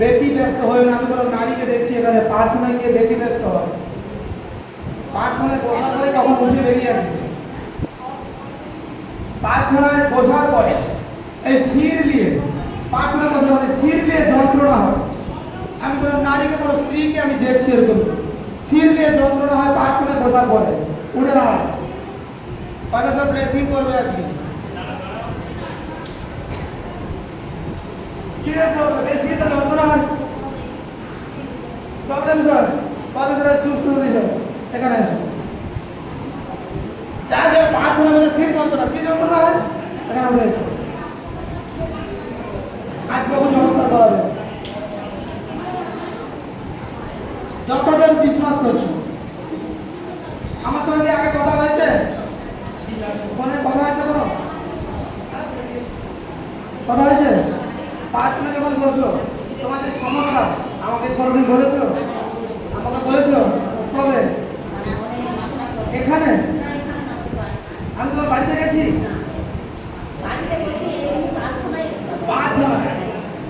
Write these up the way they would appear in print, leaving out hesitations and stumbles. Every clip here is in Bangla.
ব্যতিব্যস্ত হয়ে না। আমি কোনো নারীকে দেখছি এখানে প্রার্থনায় গিয়ে ব্যতিব্যস্ত হয়, প্রার্থনায় বসার পরে কখন উঠে বেরিয়ে আসছে। প্রার্থনায় বসার পরে এই শির নিয়ে প্রার্থনা বসার পরে শির নিয়ে যন্ত্রণা হয়। আমি কোনো নারীকে কোনো স্ত্রীকে আমি দেখছি এরকম শির নিয়ে যন্ত্রণা হয় প্রার্থনায় বসার পরে উঠে দাঁড়ায়। পারমেশ্বর ব্লেসিং করবে আজকে। শিরের প্রবলেম, এই শিরটা যন্ত্রণা হয় প্রবলেম স্যার, পারমেশ্বর সুস্থ দিল এখানে এসে। যার যার প্রার্থনা বলে শির যন্ত্রণা হয় এখানে উঠে এসে। আজ প্রভু চমৎকার করাবে। যতজন বিশ্বাস করছে আমার সঙ্গে আগে কথা হয়েছে, ফোনে কথা হয়েছে, কোনো কথা হয়েছে? প্রার্থনা যখন বসো তোমাদের সমস্যা আমাকে কোনোদিন বলেছো? আমাকে বলেছো কবে? এখানে আমি তোমার বাড়িতে গেছি,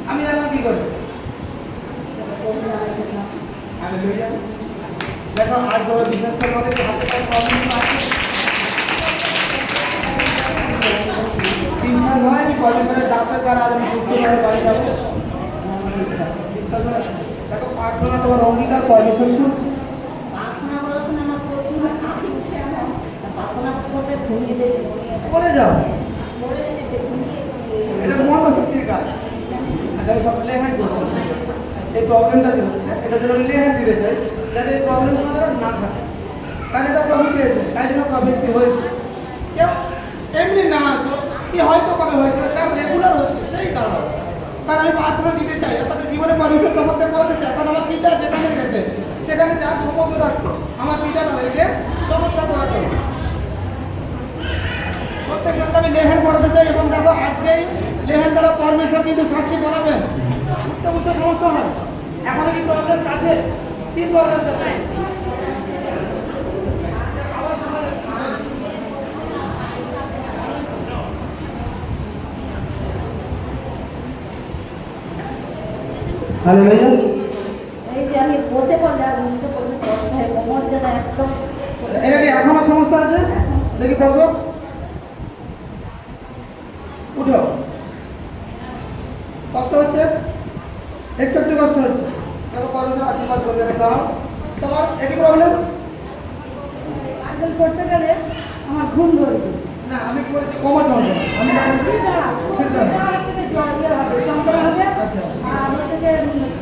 আমি জানলাম কি করে? দেখো আজ ধরো বিশেষ করে আমাদের হাতে প্রবলেম আছে, বিশ্বাস হয় কি পরমেশ্বরের দাসের দ্বারা আজ আমি সুস্থভাবে বাড়ি যাবো? বিশ্বাস হয়? দেখো প্রার্থনা তোমার অঙ্গীকার পরমেশ্বর শুনছে। করে যাও, এটা মন শক্তির কাজ। আচ্ছা আমি সব লেহাই করবো, এই প্রবলেমটা যে হচ্ছে এটা জন্য লেহাই দিতে চাই যাতে এই প্রবলেম তোমাদের না থাকে, কারণ এটা প্রভু চেয়েছে, তাই জন্য প্রবেশি হয়েছে। কেউ এমনি না আসো কি হয়তো কবে হয়েছে, যার রেগুলার হচ্ছে সেই দাঁড়াও। কারণ আমি প্রার্থনা দিতে চাই, তাদের জীবনে পরমেশ্বর চমৎকার করাতে চাই। কারণ আমার পিতা যেখানে যেতেন সেখানে যার সমস্যা থাকতো আমার পিতা তাদেরকে চমৎকার করাতো। প্রত্যেকজনকে আমি লেহেন করাতে চাই। এবং দেখো আজকেই লেহেন দ্বারা পরমেশ্বর কিন্তু সাক্ষী করাবেন। বুঝতে বুঝতে সমস্যা হয়। এখনো কি প্রবলেম আছে? কি প্রবলেম আছে? আবার শোনা যাচ্ছে। এই যে আমি বসে পড়লাম, বুঝতে পারছি কোমর যেন একদম। এটা কি এখনো সমস্যা আছে? দেখি বসো, উঠো। কষ্ট হচ্ছে? একটু একটু কষ্ট হচ্ছে। দেখো পরমেশ্বর আশীর্বাদ করবে। দাও তোমার একই প্রবলেম আঙ্কেল করতে গেলে আমার ঘুম ধরবে না। আমি কি বলেছি কোমর যন্ত্রণা, আমি যন্ত্রণা হবে। আচ্ছা আর হচ্ছে যে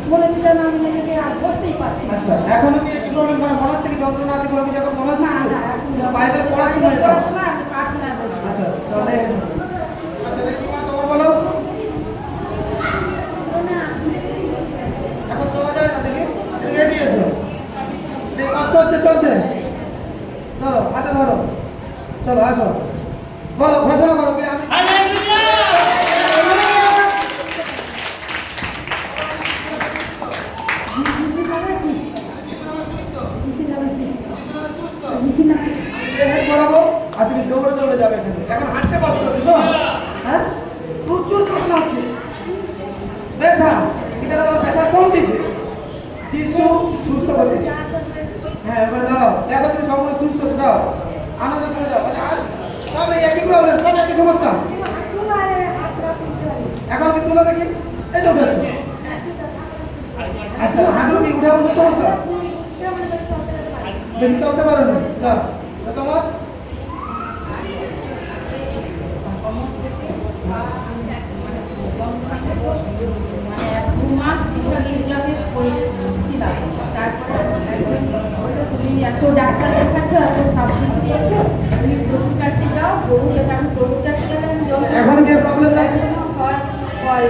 মনে হচ্ছে যেন আমি নিজেকে আর বসতেই পারছি না। আচ্ছা এখনো কি একটু প্রবলেম মনে হচ্ছে কি যন্ত্রণা আছে কোনো কিছু এখন মনে হচ্ছে? না না, সেটা বাইবেল পড়াশোনা পড়াশোনা আর প্রার্থনায় বসবো। আচ্ছা তাহলে আচ্ছা দেখি মা তোমার বলো এখন চলা যায় না। দেখি এগিয়ে এসো। কষ্ট হচ্ছে চলতে? ধরো হাতে ধরো, চলো আসো, বলো ঘোষণা করো কি আমি করাবো আর তুমি দৌড়ে দৌড়ে যাবে এখানে। এখন হাঁটতে কষ্ট হচ্ছে তো? হ্যাঁ প্রচুর কষ্ট হচ্ছে, ব্যথা। এটা তোমার ব্যথা কম দিয়েছে, যিশু সুস্থ করে দিয়েছে। হ্যাঁ এবার দাও, দেখো তুমি সম্পূর্ণ সুস্থ হতে দাও, আনন্দের সঙ্গে যাও। আর সব এই একই প্রবলেম, সব একই সমস্যা। এখন কি তুলে দেখি, এই তো উঠেছে। আচ্ছা হাঁটু কি উঠে বসে সমস্যা? বেশি চলতে পারো না? যাও তোমার এত ডাক্তার দেখাচ্ছ, এত সব কিছু করছো, তুমি প্রভুর কাছে যাও। প্রভুর কাছে প্রভুর কাছে গেলে এখন কি প্রবলেম আছে? সবসময়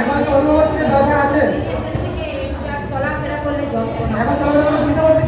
এখন অনুভব যে ব্যথা আছে, চলাফেরা করলে যন্ত্রণা। এখন চলাফেরা বুঝতে পারছি।